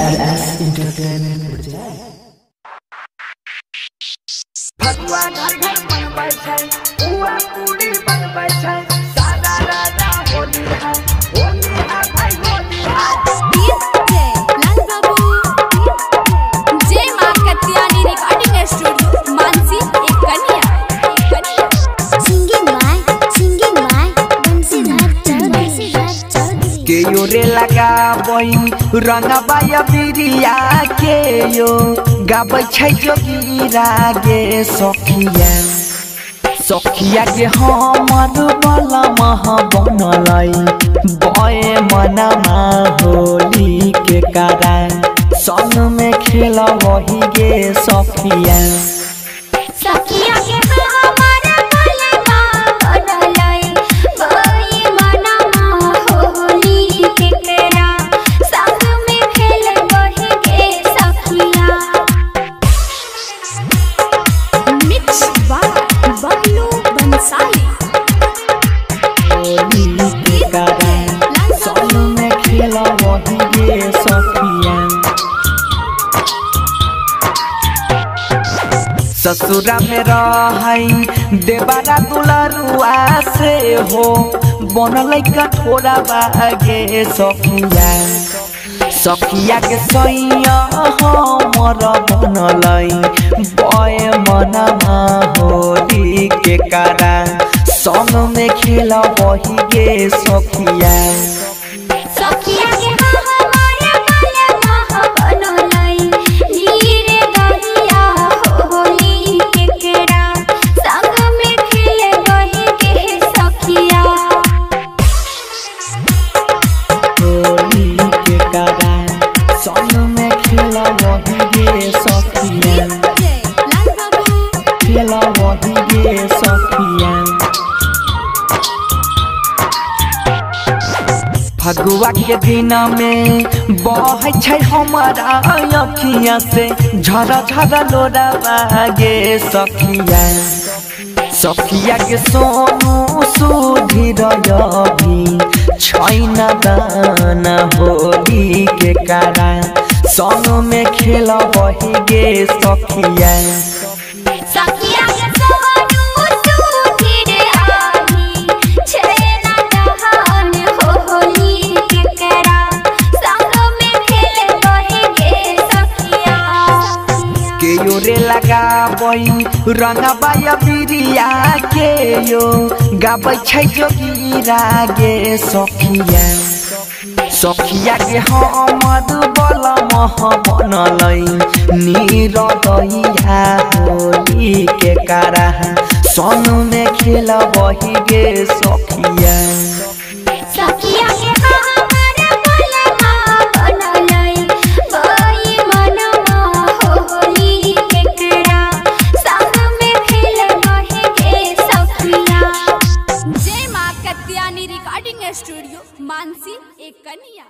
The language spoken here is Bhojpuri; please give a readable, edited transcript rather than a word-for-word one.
TLS Entertainment फगुआ घर घर मनबै छै उआ पूरी बनबै छै सारा राजा होली है भाई होली है डीजे लाल बाबू जय मां कत्यानी रिकॉर्डिंग स्टूडियो मानसी एक कन्या सिंगिंग बाय बंसीधर चौधरी के यो रे लगा बई रंगबा या बिरिया के यो गाबै छै जोगीरा गे सखिया के हमर बला महा बनलै बए मनमा होली के कारण संग में खेल वही गे सखिया के हमारा बलमा बनलै बए मनमा होली के केरा संग में खेल वही गे सखिया मिक्स बाय बबलू बंसाली होली के कारण संग में खेल वही गे सखिया ससुरा में रहै देवारा दुलरुआ से हो बनलै कठोरा बागे सखिया के सैया हमर बनलै बए मनमा होली के कारण संग में खेल वही गे सखिया के हमारा बलमा बनलै नीरे दरिया होली के केरा संग में खेल वही गे सखिया होली के कारण संग में खेल वही गे सखिया लाल बाबू खेल वही गे सखिया फगुआ के दिन में बहै छै हमारा अखिया से झरा झरा लोरा बागे सखिया के सोनू सुधीर भी छैन दाना होली के कारण संग में खेल वही गे सखिया के सोनू सुधीर आही छेना दहन होली के केरा संग में खेल वही गे सखिया के यो रे लगा बई रंगबा या बिरिया के यो गाबै छै जोगीरा गे सखिया के हमर बला महा बनलै नीर दहिया होली के कारण संग में खेल वही गे सखिया के हमारा बलमा बनलै बए मनमा होली के केरा संग में खेल वही गे सखिया जय मां कत्यानी रिकॉर्डिंग स्टूडियो मानसी एक कन्या।